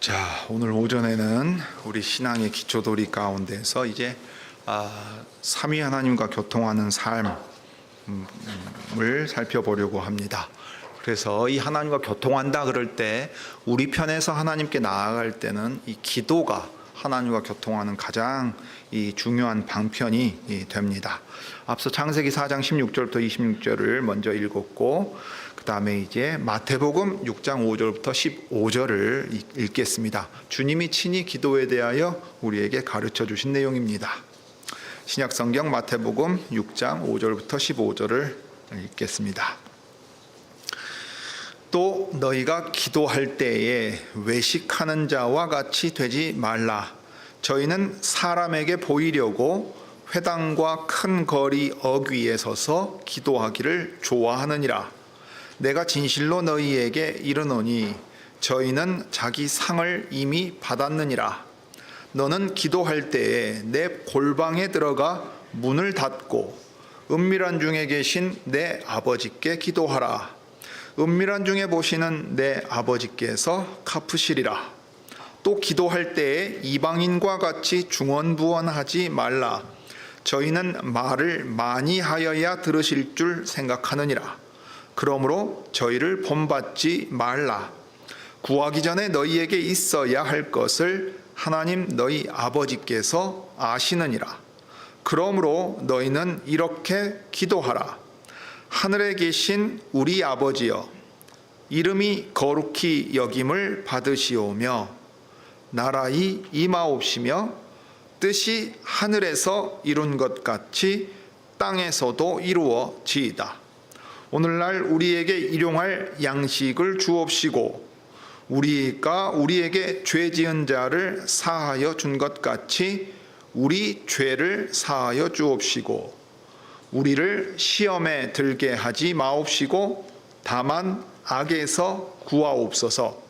자, 오늘 오전에는 우리 신앙의 기초도리 가운데서 이제 삼위 하나님과 교통하는 삶을 살펴보려고 합니다. 그래서 이 하나님과 교통한다 그럴 때 우리 편에서 하나님께 나아갈 때는 이 기도가 하나님과 교통하는 가장 이 중요한 방편이 됩니다. 앞서 창세기 4장 16절부터 26절을 먼저 읽었고, 그 다음에 이제 마태복음 6장 5절부터 15절을 읽겠습니다. 주님이 친히 기도에 대하여 우리에게 가르쳐 주신 내용입니다. 신약성경 마태복음 6장 5절부터 15절을 읽겠습니다. 또 너희가 기도할 때에 외식하는 자와 같이 되지 말라. 저희는 사람에게 보이려고 회당과 큰 거리 어귀에 서서 기도하기를 좋아하느니라. 내가 진실로 너희에게 이르노니 저희는 자기 상을 이미 받았느니라. 너는 기도할 때에 내 골방에 들어가 문을 닫고 은밀한 중에 계신 내 아버지께 기도하라. 은밀한 중에 보시는 내 아버지께서 갚으시리라. 또 기도할 때에 이방인과 같이 중언부언하지 말라. 저희는 말을 많이 하여야 들으실 줄 생각하느니라. 그러므로 저희를 본받지 말라. 구하기 전에 너희에게 있어야 할 것을 하나님 너희 아버지께서 아시느니라. 그러므로 너희는 이렇게 기도하라. 하늘에 계신 우리 아버지여, 이름이 거룩히 여김을 받으시오며 나라의 임하옵시며 뜻이 하늘에서 이룬 것 같이 땅에서도 이루어지이다. 오늘날 우리에게 일용할 양식을 주옵시고 우리가 우리에게 죄 지은 자를 사하여 준 것 같이 우리 죄를 사하여 주옵시고 우리를 시험에 들게 하지 마옵시고 다만 악에서 구하옵소서.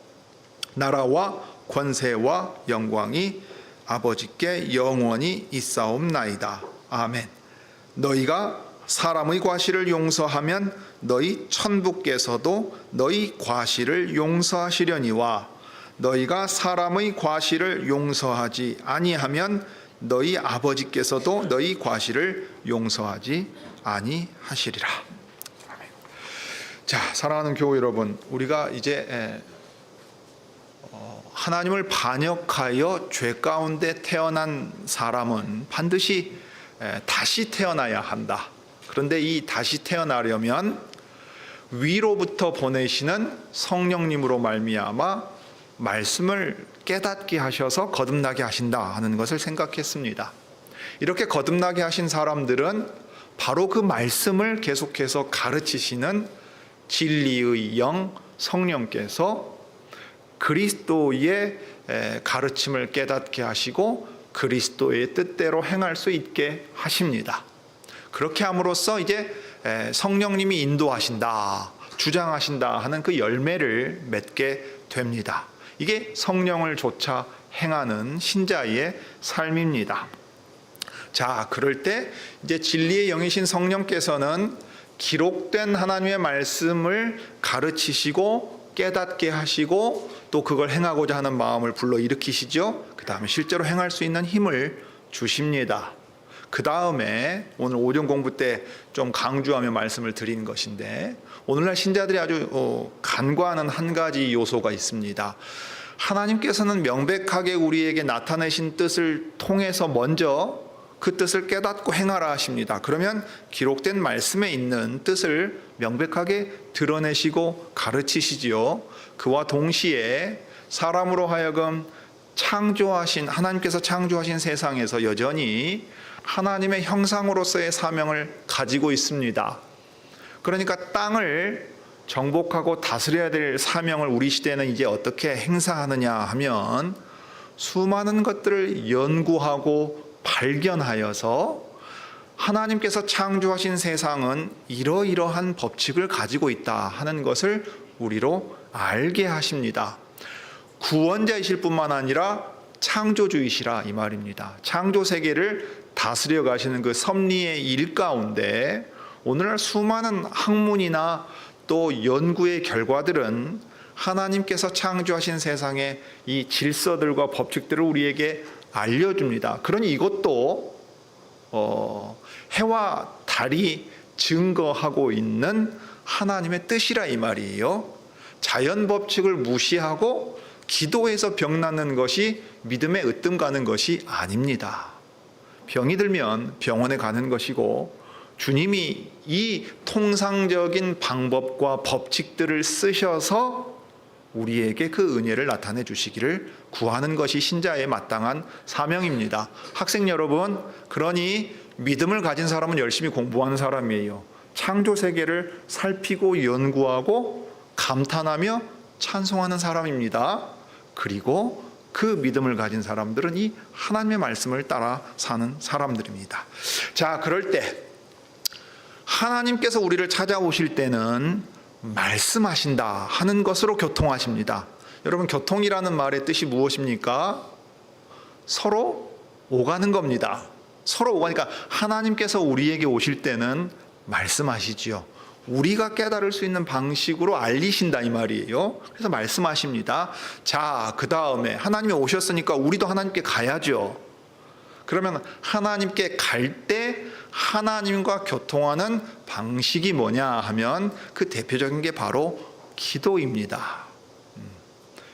나라와 권세와 영광이 아버지께 영원히 있사옵나이다. 아멘. 너희가 사람의 과실을 용서하면 너희 천부께서도 너희 과실을 용서하시려니와 너희가 사람의 과실을 용서하지 아니하면 너희 아버지께서도 너희 과실을 용서하지 아니하시리라. 자, 사랑하는 교우 여러분, 우리가 이제 하나님을 반역하여 죄 가운데 태어난 사람은 반드시 다시 태어나야 한다. 그런데 이 다시 태어나려면 위로부터 보내시는 성령님으로 말미암아 말씀을 깨닫게 하셔서 거듭나게 하신다 하는 것을 생각했습니다. 이렇게 거듭나게 하신 사람들은 바로 그 말씀을 계속해서 가르치시는 진리의 영 성령께서 그리스도의 가르침을 깨닫게 하시고 그리스도의 뜻대로 행할 수 있게 하십니다. 그렇게 함으로써 이제 성령님이 인도하신다, 주장하신다 하는 그 열매를 맺게 됩니다. 이게 성령을 좇아 행하는 신자의 삶입니다. 자, 그럴 때 이제 진리의 영이신 성령께서는 기록된 하나님의 말씀을 가르치시고 깨닫게 하시고 또 그걸 행하고자 하는 마음을 불러일으키시죠. 그 다음에 실제로 행할 수 있는 힘을 주십니다. 그 다음에 오늘 오전 공부 때 좀 강조하며 말씀을 드린 것인데, 오늘날 신자들이 아주 간과하는 한 가지 요소가 있습니다. 하나님께서는 명백하게 우리에게 나타내신 뜻을 통해서 먼저 그 뜻을 깨닫고 행하라 하십니다. 그러면 기록된 말씀에 있는 뜻을 명백하게 드러내시고 가르치시지요. 그와 동시에 사람으로 하여금 하나님께서 창조하신 세상에서 여전히 하나님의 형상으로서의 사명을 가지고 있습니다. 그러니까 땅을 정복하고 다스려야 될 사명을 우리 시대는 이제 어떻게 행사하느냐 하면 수많은 것들을 연구하고 발견하여서 하나님께서 창조하신 세상은 이러이러한 법칙을 가지고 있다 하는 것을 우리로 알게 하십니다. 구원자이실 뿐만 아니라 창조주이시라 이 말입니다. 창조 세계를 다스려 가시는 그 섭리의 일 가운데 오늘날 수많은 학문이나 또 연구의 결과들은 하나님께서 창조하신 세상의 이 질서들과 법칙들을 우리에게 알려줍니다. 그러니 이것도 해와 달이 증거하고 있는 하나님의 뜻이라 이 말이에요. 자연 법칙을 무시하고 기도해서 병 낫는 것이 믿음의 으뜸 가는 것이 아닙니다. 병이 들면 병원에 가는 것이고, 주님이 이 통상적인 방법과 법칙들을 쓰셔서 우리에게 그 은혜를 나타내 주시기를 구하는 것이 신자의 마땅한 사명입니다. 학생 여러분, 그러니 믿음을 가진 사람은 열심히 공부하는 사람이에요. 창조 세계를 살피고 연구하고 감탄하며 찬송하는 사람입니다. 그리고 그 믿음을 가진 사람들은 이 하나님의 말씀을 따라 사는 사람들입니다. 자, 그럴 때 하나님께서 우리를 찾아오실 때는 말씀하신다 하는 것으로 교통하십니다. 여러분, 교통이라는 말의 뜻이 무엇입니까? 서로 오가는 겁니다. 서로 오가니까 하나님께서 우리에게 오실 때는 말씀하시지요. 우리가 깨달을 수 있는 방식으로 알리신다 이 말이에요. 그래서 말씀하십니다. 자, 그 다음에 하나님이 오셨으니까 우리도 하나님께 가야죠. 그러면 하나님께 갈 때 하나님과 교통하는 방식이 뭐냐 하면 그 대표적인 게 바로 기도입니다.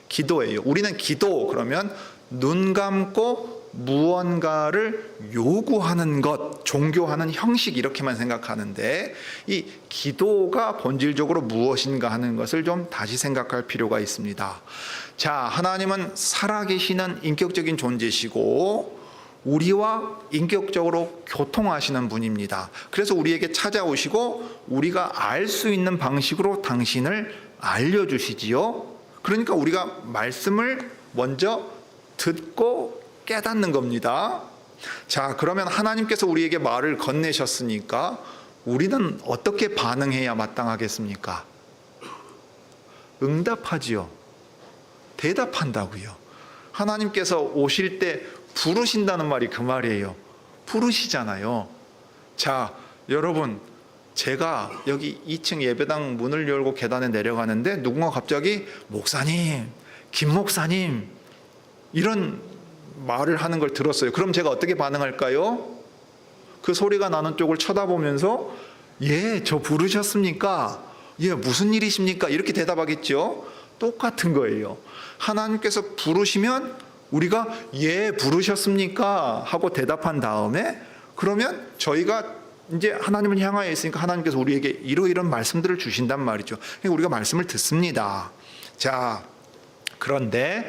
기도예요. 우리는 기도 그러면 눈 감고 무언가를 요구하는 것, 종교하는 형식 이렇게만 생각하는데, 이 기도가 본질적으로 무엇인가 하는 것을 좀 다시 생각할 필요가 있습니다. 자, 하나님은 살아계시는 인격적인 존재시고 우리와 인격적으로 교통하시는 분입니다. 그래서 우리에게 찾아오시고 우리가 알 수 있는 방식으로 당신을 알려주시지요. 그러니까 우리가 말씀을 먼저 듣고 깨닫는 겁니다. 자, 그러면 하나님께서 우리에게 말을 건네셨으니까 우리는 어떻게 반응해야 마땅하겠습니까? 응답하지요. 대답한다고요. 하나님께서 오실 때 부르신다는 말이 그 말이에요. 부르시잖아요. 자, 여러분, 제가 여기 2층 예배당 문을 열고 계단에 내려가는데 누군가 갑자기 목사님, 김 목사님 이런 말을 하는 걸 들었어요. 그럼 제가 어떻게 반응할까요? 그 소리가 나는 쪽을 쳐다보면서 예, 저 부르셨습니까? 예, 무슨 일이십니까? 이렇게 대답하겠죠. 똑같은 거예요. 하나님께서 부르시면 우리가 예, 부르셨습니까? 하고 대답한 다음에 그러면 저희가 이제 하나님을 향하여 있으니까 하나님께서 우리에게 이러이런 말씀들을 주신단 말이죠. 그러니까 우리가 말씀을 듣습니다. 자, 그런데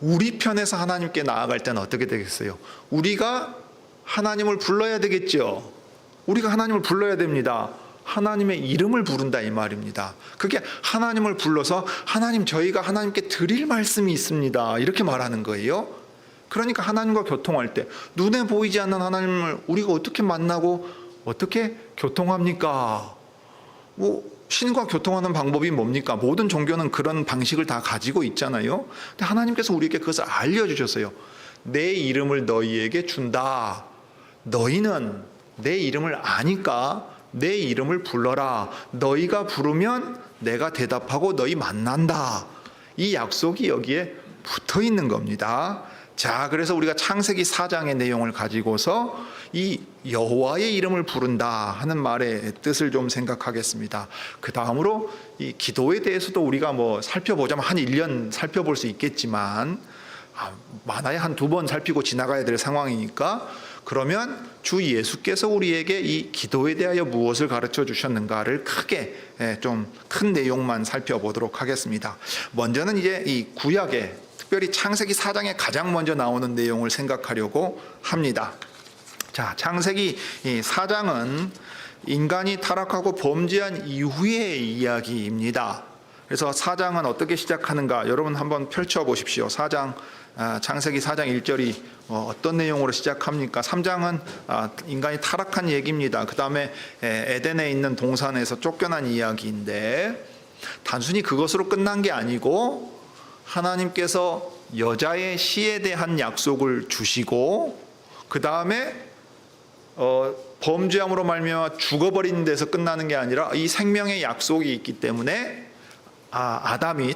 우리 편에서 하나님께 나아갈 때는 어떻게 되겠어요? 우리가 하나님을 불러야 되겠죠. 우리가 하나님을 불러야 됩니다. 하나님의 이름을 부른다 이 말입니다. 그게 하나님을 불러서 하나님, 저희가 하나님께 드릴 말씀이 있습니다 이렇게 말하는 거예요. 그러니까 하나님과 교통할 때 눈에 보이지 않는 하나님을 우리가 어떻게 만나고 어떻게 교통합니까? 신과 교통하는 방법이 뭡니까? 모든 종교는 그런 방식을 다 가지고 있잖아요. 근데 하나님께서 우리에게 그것을 알려주셨어요. 내 이름을 너희에게 준다. 너희는 내 이름을 아니까 내 이름을 불러라. 너희가 부르면 내가 대답하고 너희 만난다. 이 약속이 여기에 붙어 있는 겁니다. 자, 그래서 우리가 창세기 4장의 내용을 가지고서 이 여호와의 이름을 부른다 하는 말의 뜻을 좀 생각하겠습니다. 그 다음으로 이 기도에 대해서도 우리가 살펴보자면 한 1년 살펴볼 수 있겠지만 많아야 한 2번 살피고 지나가야 될 상황이니까, 그러면 주 예수께서 우리에게 이 기도에 대하여 무엇을 가르쳐 주셨는가를 크게 좀 큰 내용만 살펴보도록 하겠습니다. 먼저는 이제 이 구약에 특별히 창세기 4장에 가장 먼저 나오는 내용을 생각하려고 합니다. 자, 창세기 4장은 인간이 타락하고 범죄한 이후의 이야기입니다. 그래서 4장은 어떻게 시작하는가 여러분 한번 펼쳐보십시오. 창세기 4장 1절이 어떤 내용으로 시작합니까? 3장은 인간이 타락한 얘기입니다. 그 다음에 에덴에 있는 동산에서 쫓겨난 이야기인데, 단순히 그것으로 끝난 게 아니고 하나님께서 여자의 씨에 대한 약속을 주시고, 그 다음에 범죄함으로 말미암아 죽어버리는 데서 끝나는 게 아니라 이 생명의 약속이 있기 때문에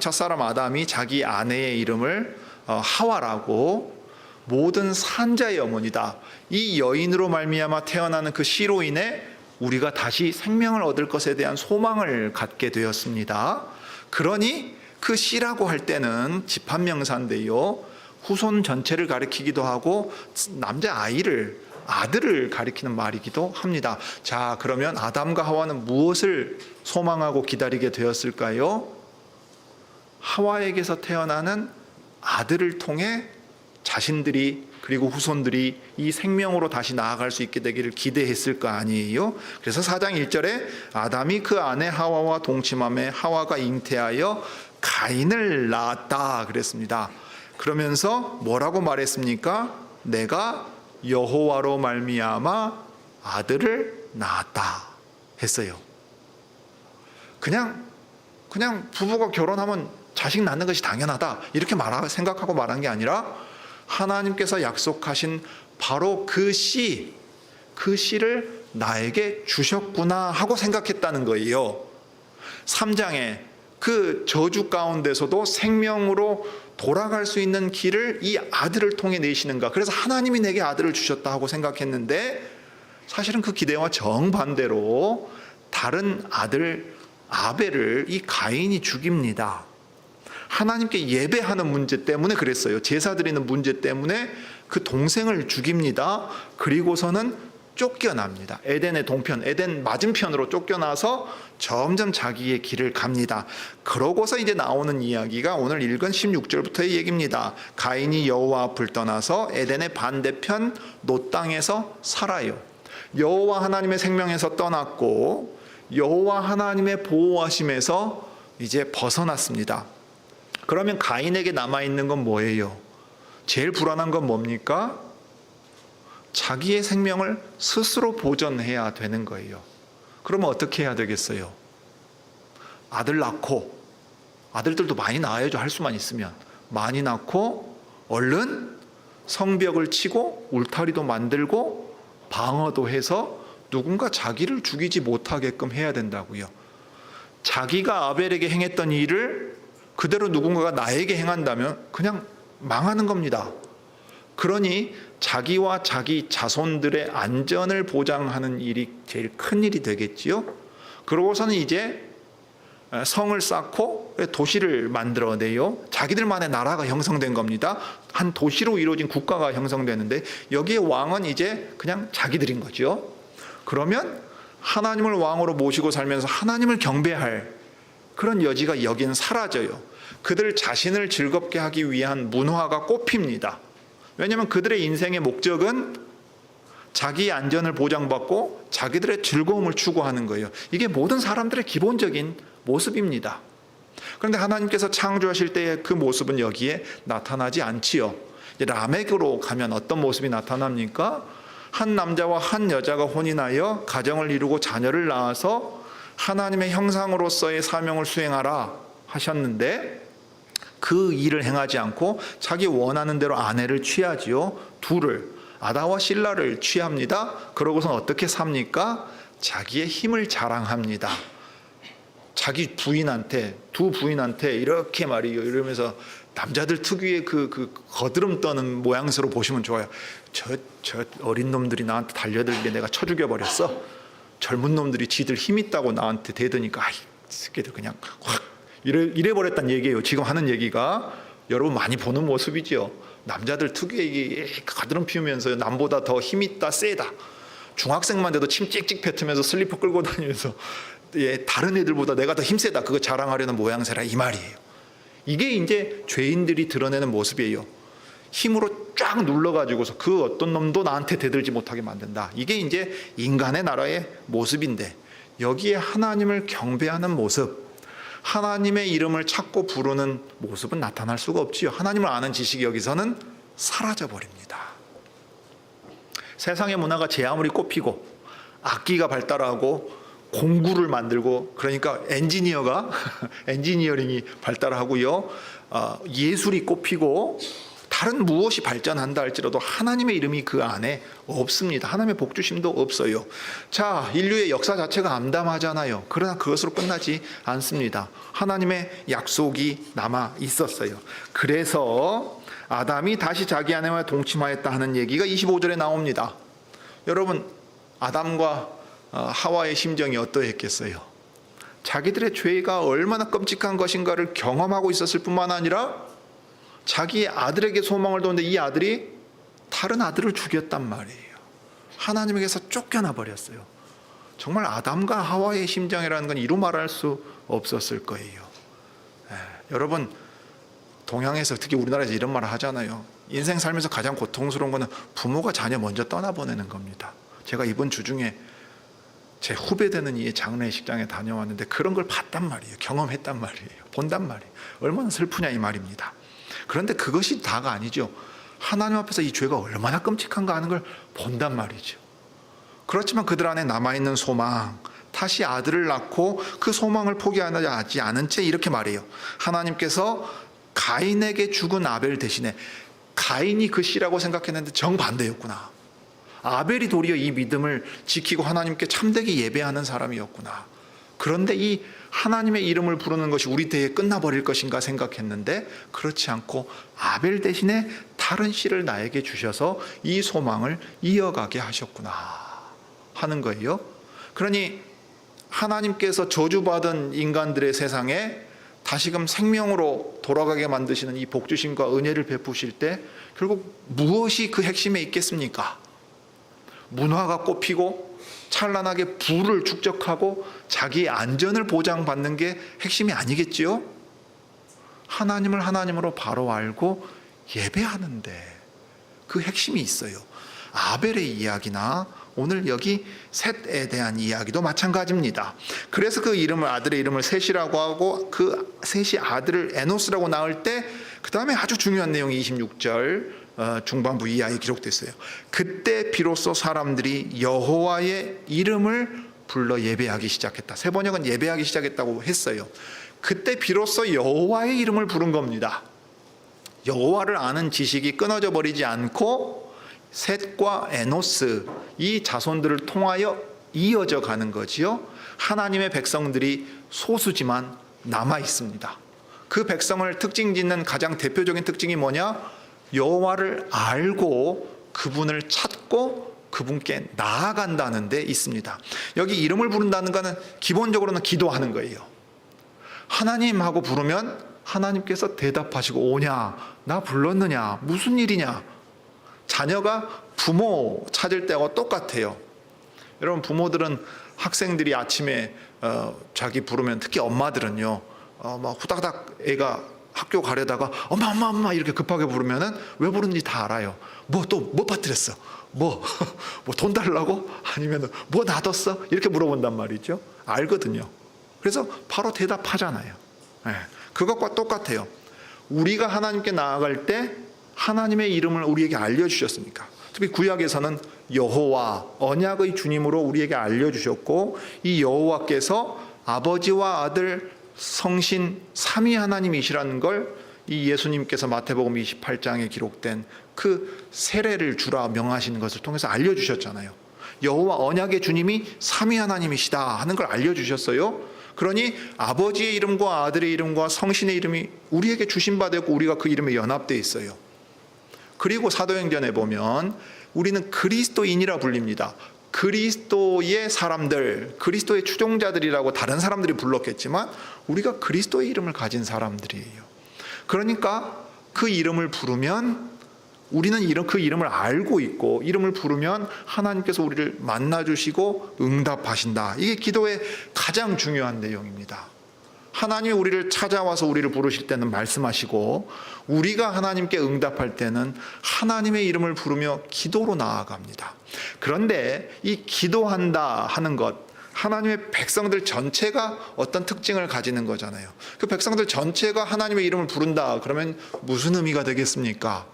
첫사람 아담이 자기 아내의 이름을 하와라고, 모든 산자의 어머니다. 이 여인으로 말미암아 태어나는 그 씨로 인해 우리가 다시 생명을 얻을 것에 대한 소망을 갖게 되었습니다. 그러니 그 씨라고 할 때는 집합명사인데요, 후손 전체를 가리키기도 하고 아들을 가리키는 말이기도 합니다. 자, 그러면 아담과 하와는 무엇을 소망하고 기다리게 되었을까요? 하와에게서 태어나는 아들을 통해 자신들이 그리고 후손들이 이 생명으로 다시 나아갈 수 있게 되기를 기대했을 거 아니에요? 그래서 4장 1절에 아담이 그 아내 하와와 동침함에 하와가 잉태하여 가인을 낳았다 그랬습니다. 그러면서 뭐라고 말했습니까? 내가 여호와로 말미암아 아들을 낳았다 했어요. 그냥 부부가 결혼하면 자식 낳는 것이 당연하다 이렇게 생각하고 말한 게 아니라 하나님께서 약속하신 바로 그 씨를 나에게 주셨구나 하고 생각했다는 거예요. 3장에 그 저주 가운데서도 생명으로 돌아갈 수 있는 길을 이 아들을 통해 내시는가, 그래서 하나님이 내게 아들을 주셨다 하고 생각했는데, 사실은 그 기대와 정반대로 다른 아들 아벨을 이 가인이 죽입니다. 하나님께 예배하는 문제 때문에 그랬어요. 제사 드리는 문제 때문에 그 동생을 죽입니다. 그리고서는 쫓겨납니다. 에덴의 동편, 에덴 맞은편으로 쫓겨나서 점점 자기의 길을 갑니다. 그러고서 이제 나오는 이야기가 오늘 읽은 16절부터의 얘기입니다. 가인이 여호와 앞을 떠나서 에덴의 반대편 노 땅에서 살아요. 여호와 하나님의 생명에서 떠났고 여호와 하나님의 보호하심에서 이제 벗어났습니다. 그러면 가인에게 남아있는 건 뭐예요? 제일 불안한 건 뭡니까? 자기의 생명을 스스로 보존해야 되는 거예요. 그러면 어떻게 해야 되겠어요? 아들 낳고, 아들들도 많이 낳아야죠. 할 수만 있으면. 많이 낳고 얼른 성벽을 치고 울타리도 만들고 방어도 해서 누군가 자기를 죽이지 못하게끔 해야 된다고요. 자기가 아벨에게 행했던 일을 그대로 누군가가 나에게 행한다면 그냥 망하는 겁니다. 그러니 자기와 자기 자손들의 안전을 보장하는 일이 제일 큰 일이 되겠지요. 그러고서는 이제 성을 쌓고 도시를 만들어내요. 자기들만의 나라가 형성된 겁니다. 한 도시로 이루어진 국가가 형성되는데 여기에 왕은 이제 그냥 자기들인 거죠. 그러면 하나님을 왕으로 모시고 살면서 하나님을 경배할 그런 여지가 여기는 사라져요. 그들 자신을 즐겁게 하기 위한 문화가 꼽힙니다. 왜냐하면 그들의 인생의 목적은 자기의 안전을 보장받고 자기들의 즐거움을 추구하는 거예요. 이게 모든 사람들의 기본적인 모습입니다. 그런데 하나님께서 창조하실 때의 그 모습은 여기에 나타나지 않지요. 라멕으로 가면 어떤 모습이 나타납니까? 한 남자와 한 여자가 혼인하여 가정을 이루고 자녀를 낳아서 하나님의 형상으로서의 사명을 수행하라 하셨는데 그 일을 행하지 않고 자기 원하는 대로 아내를 취하지요. 둘을, 아다와 실라를 취합니다. 그러고선 어떻게 삽니까? 자기의 힘을 자랑합니다. 자기 부인한테, 두 부인한테 이렇게 말이요. 이러면서 남자들 특유의 그 거드름 떠는 모양새로 보시면 좋아요. 저 어린 놈들이 나한테 달려들게 내가 쳐 죽여버렸어. 젊은 놈들이 지들 힘 있다고 나한테 대드니까 아이 새끼들 그냥 확 이래버렸단 얘기예요. 지금 하는 얘기가 여러분 많이 보는 모습이죠. 남자들 특유의 가드름 피우면서 남보다 더 힘 있다, 세다. 중학생만 돼도 침 찍찍 뱉으면서 슬리퍼 끌고 다니면서 다른 애들보다 내가 더 힘세다. 그거 자랑하려는 모양새라 이 말이에요. 이게 이제 죄인들이 드러내는 모습이에요. 힘으로 쫙 눌러가지고서 그 어떤 놈도 나한테 대들지 못하게 만든다. 이게 이제 인간의 나라의 모습인데 여기에 하나님을 경배하는 모습, 하나님의 이름을 찾고 부르는 모습은 나타날 수가 없지요. 하나님을 아는 지식이 여기서는 사라져버립니다. 세상의 문화가 제 아무리 꼽히고 악기가 발달하고 공구를 만들고 그러니까 엔지니어링이 발달하고요. 예술이 꼽히고 다른 무엇이 발전한다 할지라도 하나님의 이름이 그 안에 없습니다. 하나님의 복주심도 없어요. 자, 인류의 역사 자체가 암담하잖아요. 그러나 그것으로 끝나지 않습니다. 하나님의 약속이 남아 있었어요. 그래서 아담이 다시 자기 아내와 동침하였다 하는 얘기가 25절에 나옵니다. 여러분, 아담과 하와의 심정이 어떠했겠어요? 자기들의 죄가 얼마나 끔찍한 것인가를 경험하고 있었을 뿐만 아니라 자기의 아들에게 소망을 뒀는데 이 아들이 다른 아들을 죽였단 말이에요. 하나님에게서 쫓겨나 버렸어요. 정말 아담과 하와의 심정이라는 건 이루 말할 수 없었을 거예요. 여러분, 동양에서 특히 우리나라에서 이런 말을 하잖아요. 인생 살면서 가장 고통스러운 거는 부모가 자녀 먼저 떠나보내는 겁니다. 제가 이번 주 중에 제 후배 되는 이 장례식장에 다녀왔는데 그런 걸 봤단 말이에요. 경험했단 말이에요. 본단 말이에요. 얼마나 슬프냐 이 말입니다. 그런데 그것이 다가 아니죠. 하나님 앞에서 이 죄가 얼마나 끔찍한가 하는 걸 본단 말이죠. 그렇지만 그들 안에 남아있는 소망, 다시 아들을 낳고 그 소망을 포기하지 않은 채 이렇게 말해요. 하나님께서 가인에게 죽은 아벨 대신에, 가인이 그 씨라고 생각했는데 정반대였구나. 아벨이 도리어 이 믿음을 지키고 하나님께 참되게 예배하는 사람이었구나. 그런데 이 하나님의 이름을 부르는 것이 우리 대에 끝나버릴 것인가 생각했는데 그렇지 않고 아벨 대신에 다른 씨를 나에게 주셔서 이 소망을 이어가게 하셨구나 하는 거예요. 그러니 하나님께서 저주받은 인간들의 세상에 다시금 생명으로 돌아가게 만드시는 이 복주심과 은혜를 베푸실 때 결국 무엇이 그 핵심에 있겠습니까? 문화가 꽃피고 찬란하게 부를 축적하고 자기의 안전을 보장받는 게 핵심이 아니겠지요? 하나님을 하나님으로 바로 알고 예배하는데 그 핵심이 있어요. 아벨의 이야기나 오늘 여기 셋에 대한 이야기도 마찬가지입니다. 그래서 그 이름을, 아들의 이름을 셋이라고 하고 그 셋이 아들을 에노스라고 낳을 때 그 다음에 아주 중요한 내용이 26절 중반부 이하에 기록됐어요. 그때 비로소 사람들이 여호와의 이름을 불러 예배하기 시작했다. 세 번역은 예배하기 시작했다고 했어요. 그때 비로소 여호와의 이름을 부른 겁니다. 여호와를 아는 지식이 끊어져 버리지 않고 셋과 에노스 이 자손들을 통하여 이어져 가는 거지요. 하나님의 백성들이 소수지만 남아 있습니다. 그 백성을 특징 짓는 가장 대표적인 특징이 뭐냐? 여호와를 알고 그분을 찾고 그분께 나아간다는 데 있습니다. 여기 이름을 부른다는 것은 기본적으로는 기도하는 거예요. 하나님 하고 부르면 하나님께서 대답하시고 오냐, 나 불렀느냐, 무슨 일이냐. 자녀가 부모 찾을 때하고 똑같아요. 여러분, 부모들은 학생들이 아침에 자기 부르면, 특히 엄마들은요, 막 후다닥 애가 학교 가려다가 엄마 이렇게 급하게 부르면은 왜 부르는지 다 알아요. 뭐 빠뜨렸어? 뭐 돈 달라고? 아니면 뭐 놔뒀어? 이렇게 물어본단 말이죠. 알거든요. 그래서 바로 대답하잖아요. 그것과 똑같아요. 우리가 하나님께 나아갈 때 하나님의 이름을 우리에게 알려주셨으니까. 특히 구약에서는 여호와, 언약의 주님으로 우리에게 알려주셨고, 이 여호와께서 아버지와 아들 성신 삼위 하나님이시라는 걸 이 예수님께서 마태복음 28장에 기록된 그 세례를 주라 명하시는 것을 통해서 알려주셨잖아요. 여호와 언약의 주님이 삼위 하나님이시다 하는 걸 알려주셨어요. 그러니 아버지의 이름과 아들의 이름과 성신의 이름이 우리에게 주신 바 되고 우리가 그 이름에 연합되어 있어요. 그리고 사도행전에 보면 우리는 그리스도인이라 불립니다. 그리스도의 사람들, 그리스도의 추종자들이라고 다른 사람들이 불렀겠지만 우리가 그리스도의 이름을 가진 사람들이에요. 그러니까 그 이름을 부르면 우리는 그 이름을 알고 있고, 이름을 부르면 하나님께서 우리를 만나주시고 응답하신다. 이게 기도의 가장 중요한 내용입니다. 하나님이 우리를 찾아와서 우리를 부르실 때는 말씀하시고, 우리가 하나님께 응답할 때는 하나님의 이름을 부르며 기도로 나아갑니다. 그런데 이 기도한다 하는 것, 하나님의 백성들 전체가 어떤 특징을 가지는 거잖아요. 그 백성들 전체가 하나님의 이름을 부른다 그러면 무슨 의미가 되겠습니까?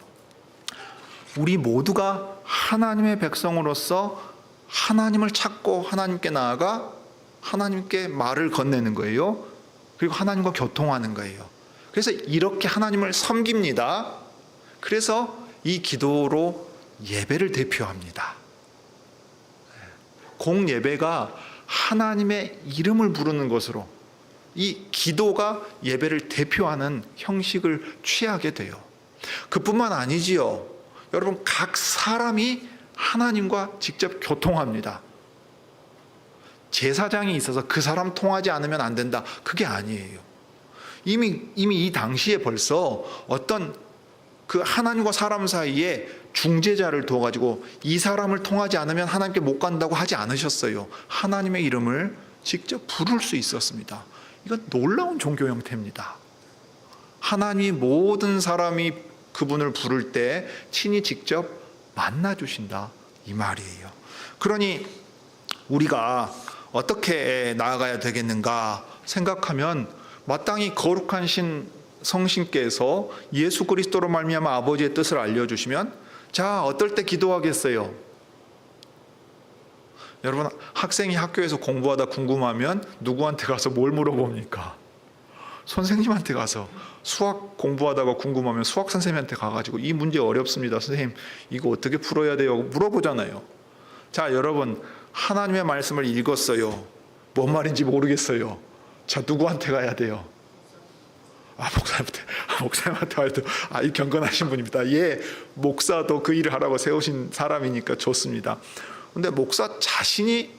우리 모두가 하나님의 백성으로서 하나님을 찾고 하나님께 나아가 하나님께 말을 건네는 거예요. 그리고 하나님과 교통하는 거예요. 그래서 이렇게 하나님을 섬깁니다. 그래서 이 기도로 예배를 대표합니다. 공예배가 하나님의 이름을 부르는 것으로 이 기도가 예배를 대표하는 형식을 취하게 돼요. 그뿐만 아니지요. 여러분, 각 사람이 하나님과 직접 교통합니다. 제사장이 있어서 그 사람 통하지 않으면 안 된다. 그게 아니에요. 이미 이 당시에 벌써 어떤 그 하나님과 사람 사이에 중재자를 두어가지고 이 사람을 통하지 않으면 하나님께 못 간다고 하지 않으셨어요. 하나님의 이름을 직접 부를 수 있었습니다. 이건 놀라운 종교 형태입니다. 하나님이 모든 사람이 그분을 부를 때 친히 직접 만나주신다, 이 말이에요. 그러니 우리가 어떻게 나아가야 되겠는가 생각하면, 마땅히 거룩한 성신께서 예수 그리스도로 말미암아 아버지의 뜻을 알려주시면, 자, 어떨 때 기도하겠어요? 여러분, 학생이 학교에서 공부하다 궁금하면 누구한테 가서 뭘 물어봅니까? 선생님한테 가서. 수학 공부하다가 궁금하면 수학 선생님한테 가가지고 이 문제 어렵습니다, 선생님 이거 어떻게 풀어야 돼요? 물어보잖아요. 자, 여러분, 하나님의 말씀을 읽었어요. 뭔 말인지 모르겠어요. 자, 누구한테 가야 돼요? 목사님한테 가야 돼요. 이 경건하신 분입니다. 예, 목사도 그 일을 하라고 세우신 사람이니까 좋습니다. 근데 목사 자신이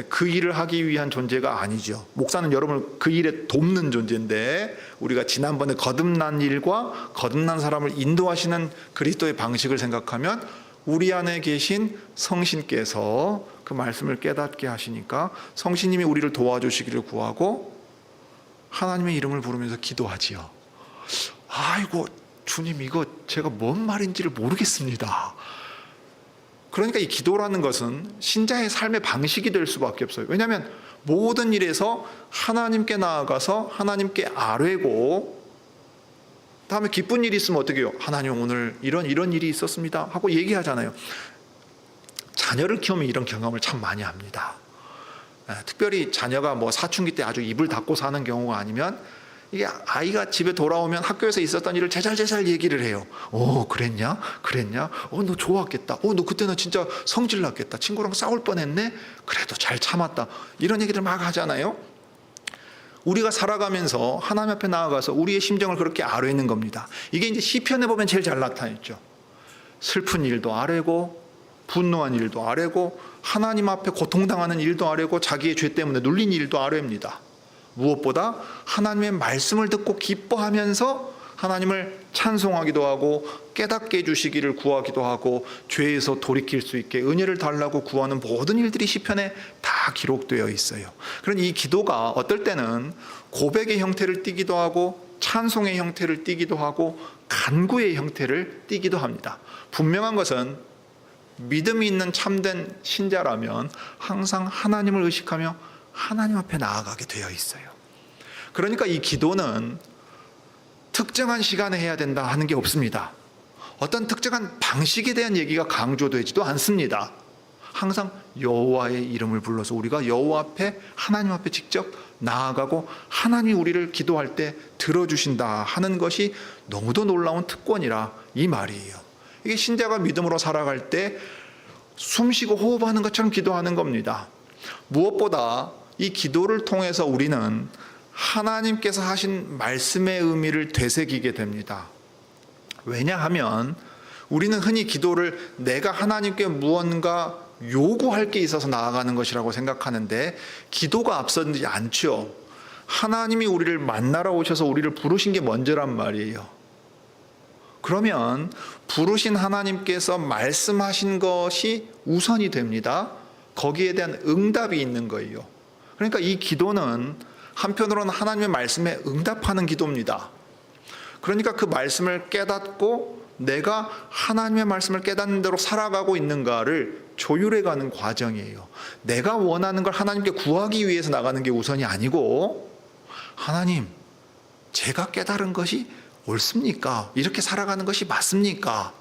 그 일을 하기 위한 존재가 아니죠. 목사는 여러분을 그 일에 돕는 존재인데, 우리가 지난번에 거듭난 일과 거듭난 사람을 인도하시는 그리스도의 방식을 생각하면 우리 안에 계신 성신께서 그 말씀을 깨닫게 하시니까 성신님이 우리를 도와주시기를 구하고 하나님의 이름을 부르면서 기도하지요. 아이고 주님, 이거 제가 뭔 말인지를 모르겠습니다. 그러니까 이 기도라는 것은 신자의 삶의 방식이 될 수밖에 없어요. 왜냐하면 모든 일에서 하나님께 나아가서 하나님께 아뢰고, 다음에 기쁜 일이 있으면 어떻게 해요? 하나님, 오늘 이런 일이 있었습니다 하고 얘기하잖아요. 자녀를 키우면 이런 경험을 참 많이 합니다. 특별히 자녀가 사춘기 때 아주 입을 닫고 사는 경우가 아니면, 이게 아이가 집에 돌아오면 학교에서 있었던 일을 제잘제잘 얘기를 해요. 그랬냐? 너 좋았겠다. 너 그때는 진짜 성질 났겠다. 친구랑 싸울 뻔했네? 그래도 잘 참았다. 이런 얘기를 막 하잖아요. 우리가 살아가면서 하나님 앞에 나아가서 우리의 심정을 그렇게 아뢰는 겁니다. 이게 이제 시편에 보면 제일 잘 나타났죠. 슬픈 일도 아뢰고, 분노한 일도 아뢰고, 하나님 앞에 고통당하는 일도 아뢰고, 자기의 죄 때문에 눌린 일도 아뢰입니다. 무엇보다 하나님의 말씀을 듣고 기뻐하면서 하나님을 찬송하기도 하고, 깨닫게 해주시기를 구하기도 하고, 죄에서 돌이킬 수 있게 은혜를 달라고 구하는 모든 일들이 시편에 다 기록되어 있어요. 그러니 이 기도가 어떨 때는 고백의 형태를 띠기도 하고, 찬송의 형태를 띠기도 하고, 간구의 형태를 띠기도 합니다. 분명한 것은 믿음이 있는 참된 신자라면 항상 하나님을 의식하며 하나님 앞에 나아가게 되어 있어요. 그러니까 이 기도는 특정한 시간에 해야 된다 하는 게 없습니다. 어떤 특정한 방식에 대한 얘기가 강조되지도 않습니다. 항상 여호와의 이름을 불러서 우리가 여호와 앞에, 하나님 앞에 직접 나아가고 하나님이 우리를 기도할 때 들어주신다 하는 것이 너무도 놀라운 특권이라 이 말이에요. 이게 신자가 믿음으로 살아갈 때 숨쉬고 호흡하는 것처럼 기도하는 겁니다. 무엇보다 이 기도를 통해서 우리는 하나님께서 하신 말씀의 의미를 되새기게 됩니다. 왜냐하면 우리는 흔히 기도를 내가 하나님께 무언가 요구할 게 있어서 나아가는 것이라고 생각하는데, 기도가 앞서지 않죠. 하나님이 우리를 만나러 오셔서 우리를 부르신 게 먼저란 말이에요. 그러면 부르신 하나님께서 말씀하신 것이 우선이 됩니다. 거기에 대한 응답이 있는 거예요. 그러니까 이 기도는 한편으로는 하나님의 말씀에 응답하는 기도입니다. 그러니까 그 말씀을 깨닫고 내가 하나님의 말씀을 깨닫는 대로 살아가고 있는가를 조율해가는 과정이에요. 내가 원하는 걸 하나님께 구하기 위해서 나가는 게 우선이 아니고, 하나님, 제가 깨달은 것이 옳습니까? 이렇게 살아가는 것이 맞습니까?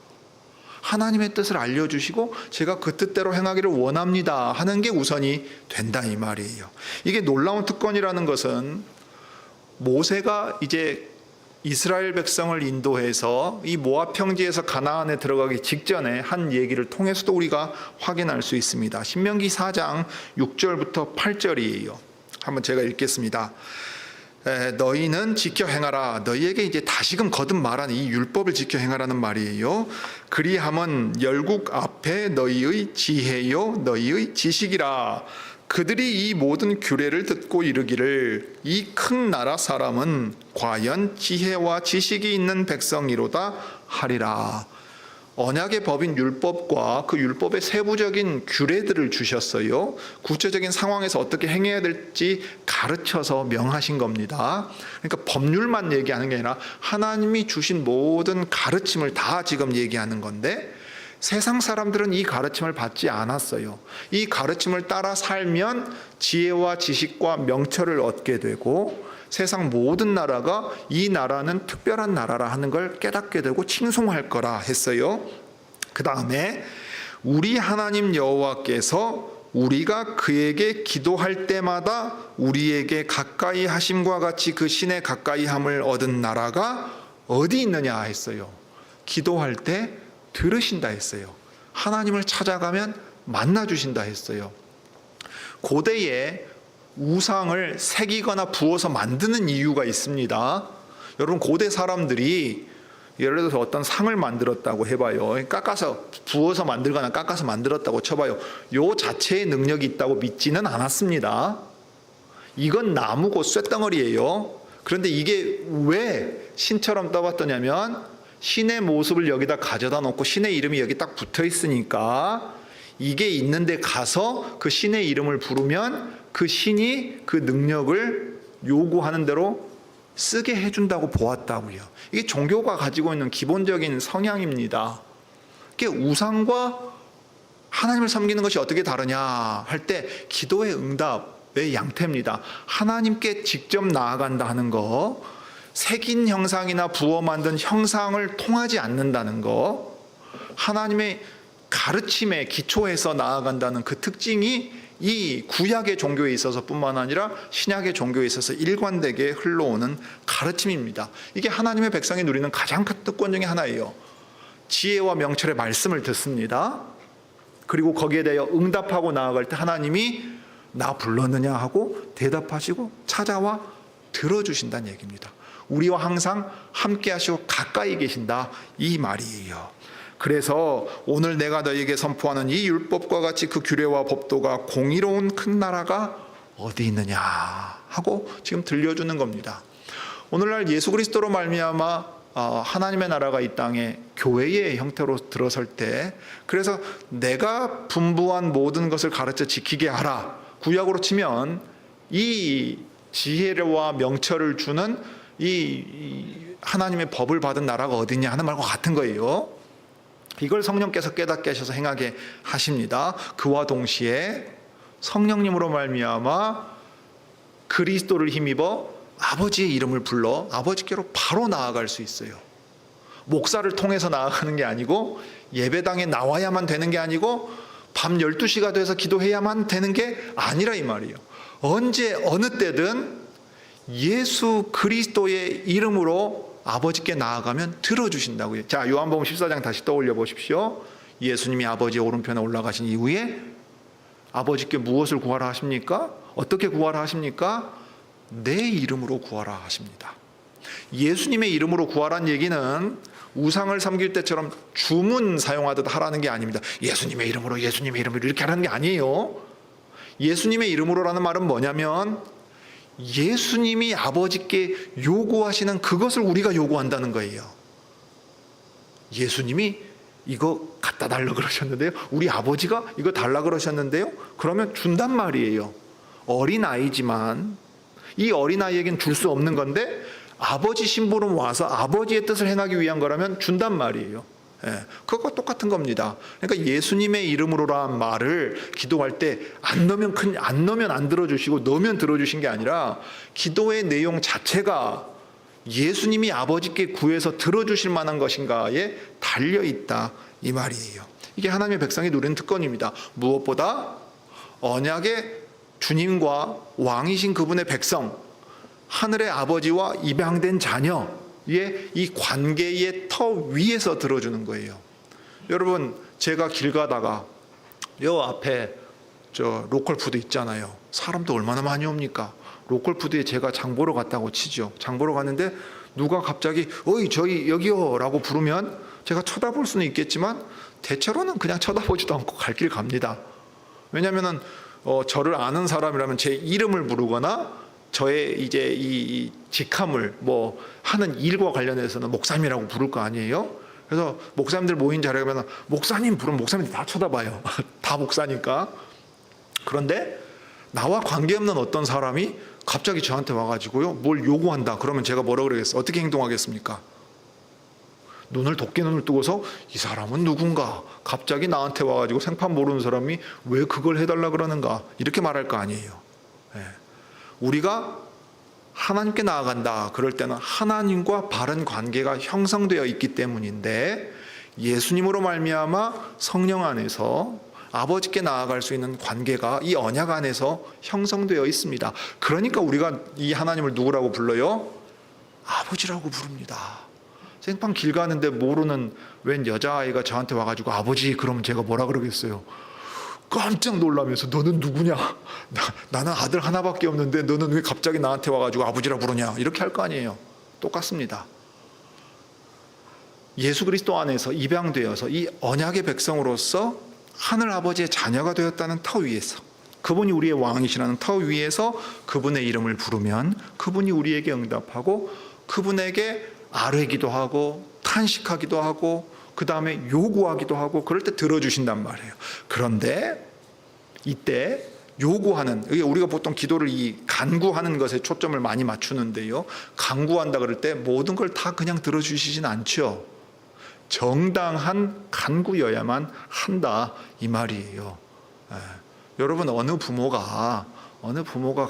하나님의 뜻을 알려주시고 제가 그 뜻대로 행하기를 원합니다 하는 게 우선이 된다 이 말이에요. 이게 놀라운 특권이라는 것은 모세가 이제 이스라엘 백성을 인도해서 이 모압 평지에서 가나안에 들어가기 직전에 한 얘기를 통해서도 우리가 확인할 수 있습니다. 신명기 4장 6절부터 8절이에요. 한번 제가 읽겠습니다. 너희는 지켜 행하라. 너희에게 이제 다시금 거듭 말하는 이 율법을 지켜 행하라는 말이에요. 그리함은 열국 앞에 너희의 지혜요 너희의 지식이라. 그들이 이 모든 규례를 듣고 이르기를 이 큰 나라 사람은 과연 지혜와 지식이 있는 백성이로다 하리라. 언약의 법인 율법과 그 율법의 세부적인 규례들을 주셨어요. 구체적인 상황에서 어떻게 행해야 될지 가르쳐서 명하신 겁니다. 그러니까 법률만 얘기하는 게 아니라 하나님이 주신 모든 가르침을 다 지금 얘기하는 건데, 세상 사람들은 이 가르침을 받지 않았어요. 이 가르침을 따라 살면 지혜와 지식과 명철을 얻게 되고 세상 모든 나라가 이 나라는 특별한 나라라 하는 걸 깨닫게 되고 칭송할 거라 했어요. 그 다음에 우리 하나님 여호와께서 우리가 그에게 기도할 때마다 우리에게 가까이 하심과 같이 그 신의 가까이 함을 얻은 나라가 어디 있느냐 했어요. 기도할 때 들으신다 했어요. 하나님을 찾아가면 만나주신다 했어요. 고대에 우상을 새기거나 부어서 만드는 이유가 있습니다. 여러분, 고대 사람들이 예를 들어서 어떤 상을 만들었다고 해봐요. 깎아서 부어서 만들거나 깎아서 만들었다고 쳐봐요. 요 자체의 능력이 있다고 믿지는 않았습니다. 이건 나무고 쇳덩어리예요. 그런데 이게 왜 신처럼 떠봤더냐면 신의 모습을 여기다 가져다 놓고 신의 이름이 여기 딱 붙어 있으니까 이게 있는데 가서 그 신의 이름을 부르면 그 신이 그 능력을 요구하는 대로 쓰게 해준다고 보았다고요. 이게 종교가 가지고 있는 기본적인 성향입니다. 이게 우상과 하나님을 섬기는 것이 어떻게 다르냐 할 때 기도의 응답의 양태입니다. 하나님께 직접 나아간다 하는 거, 새긴 형상이나 부어 만든 형상을 통하지 않는다는 거, 하나님의 가르침에 기초해서 나아간다는 그 특징이 이 구약의 종교에 있어서 뿐만 아니라 신약의 종교에 있어서 일관되게 흘러오는 가르침입니다. 이게 하나님의 백성이 누리는 가장 큰 특권 중에 하나예요. 지혜와 명철의 말씀을 듣습니다. 그리고 거기에 대하여 응답하고 나아갈 때 하나님이 나 불렀느냐 하고 대답하시고 찾아와 들어주신다는 얘기입니다. 우리와 항상 함께 하시고 가까이 계신다, 이 말이에요. 그래서 오늘 내가 너에게 선포하는 이 율법과 같이 그 규례와 법도가 공의로운 큰 나라가 어디 있느냐 하고 지금 들려주는 겁니다. 오늘날 예수 그리스도로 말미암아 하나님의 나라가 이 땅에 교회의 형태로 들어설 때, 그래서 내가 분부한 모든 것을 가르쳐 지키게 하라, 구약으로 치면 이 지혜와 명철을 주는 이 하나님의 법을 받은 나라가 어디냐 하는 말과 같은 거예요. 이걸 성령께서 깨닫게 하셔서 행하게 하십니다. 그와 동시에 성령님으로 말미암아 그리스도를 힘입어 아버지의 이름을 불러 아버지께로 바로 나아갈 수 있어요. 목사를 통해서 나아가는 게 아니고, 예배당에 나와야만 되는 게 아니고, 밤 12시가 돼서 기도해야만 되는 게 아니라 이 말이에요. 언제 어느 때든 예수 그리스도의 이름으로 아버지께 나아가면 들어주신다고요. 자, 요한복음 14장 다시 떠올려 보십시오. 예수님이 아버지의 오른편에 올라가신 이후에 아버지께 무엇을 구하라 하십니까? 어떻게 구하라 하십니까? 내 이름으로 구하라 하십니다. 예수님의 이름으로 구하라는 얘기는 우상을 섬길 때처럼 주문 사용하듯 하라는 게 아닙니다. 예수님의 이름으로, 예수님의 이름으로 이렇게 하라는 게 아니에요. 예수님의 이름으로라는 말은 뭐냐면 예수님이 아버지께 요구하시는 그것을 우리가 요구한다는 거예요. 예수님이 이거 갖다 달라 그러셨는데요, 우리 아버지가 이거 달라 그러셨는데요, 그러면 준단 말이에요. 어린아이지만 이 어린아이에겐 줄 수 없는 건데 아버지 심부름 와서 아버지의 뜻을 행하기 위한 거라면 준단 말이에요. 그것과 똑같은 겁니다. 그러니까 예수님의 이름으로란 말을 기도할 때 안 넣으면 안 들어주시고 넣으면 들어주신 게 아니라 기도의 내용 자체가 예수님이 아버지께 구해서 들어주실 만한 것인가에 달려있다, 이 말이에요. 이게 하나님의 백성이 누리는 특권입니다. 무엇보다 언약의 주님과 왕이신 그분의 백성, 하늘의 아버지와 입양된 자녀, 이 관계의 터 위에서 들어주는 거예요. 여러분, 제가 길 가다가 요 앞에 저 로컬푸드 있잖아요. 사람도 얼마나 많이 옵니까? 로컬푸드에 제가 장 보러 갔다고 치죠. 장 보러 갔는데 누가 갑자기 어이 저희 여기요 라고 부르면 제가 쳐다볼 수는 있겠지만 대체로는 그냥 쳐다보지도 않고 갈 길 갑니다. 왜냐하면은 저를 아는 사람이라면 제 이름을 부르거나 저의 이제 이 직함을 뭐 하는 일과 관련해서는 목사님이라고 부를 거 아니에요. 그래서 목사님들 모인 자리에 가면 목사님 부르면 목사님들 다 쳐다봐요. 다 목사니까. 그런데 나와 관계없는 어떤 사람이 갑자기 저한테 와가지고요 뭘 요구한다 그러면 제가 뭐라 그러겠어요? 어떻게 행동하겠습니까? 도끼 눈을 뜨고서 이 사람은 누군가, 갑자기 나한테 와가지고 생판 모르는 사람이 왜 그걸 해달라 그러는가, 이렇게 말할 거 아니에요. 예. 우리가 하나님께 나아간다 그럴 때는 하나님과 바른 관계가 형성되어 있기 때문인데, 예수님으로 말미암아 성령 안에서 아버지께 나아갈 수 있는 관계가 이 언약 안에서 형성되어 있습니다. 그러니까 우리가 이 하나님을 누구라고 불러요? 아버지라고 부릅니다. 생판 길 가는데 모르는 웬 여자아이가 저한테 와가지고 아버지 그러면 제가 뭐라 그러겠어요? 깜짝 놀라면서 너는 누구냐? 나는 아들 하나밖에 없는데 너는 왜 갑자기 나한테 와가지고 아버지라 부르냐? 이렇게 할 거 아니에요. 똑같습니다. 예수 그리스도 안에서 입양되어서 이 언약의 백성으로서 하늘 아버지의 자녀가 되었다는 터 위에서, 그분이 우리의 왕이시라는 터 위에서 그분의 이름을 부르면 그분이 우리에게 응답하고 그분에게 아뢰기도 하고 탄식하기도 하고 그 다음에 요구하기도 하고 그럴 때 들어주신단 말이에요. 그런데 이때 요구하는, 우리가 보통 기도를 이 간구하는 것에 초점을 많이 맞추는데요, 간구한다 그럴 때 모든 걸 다 그냥 들어주시진 않죠. 정당한 간구여야만 한다 이 말이에요. 여러분, 어느 부모가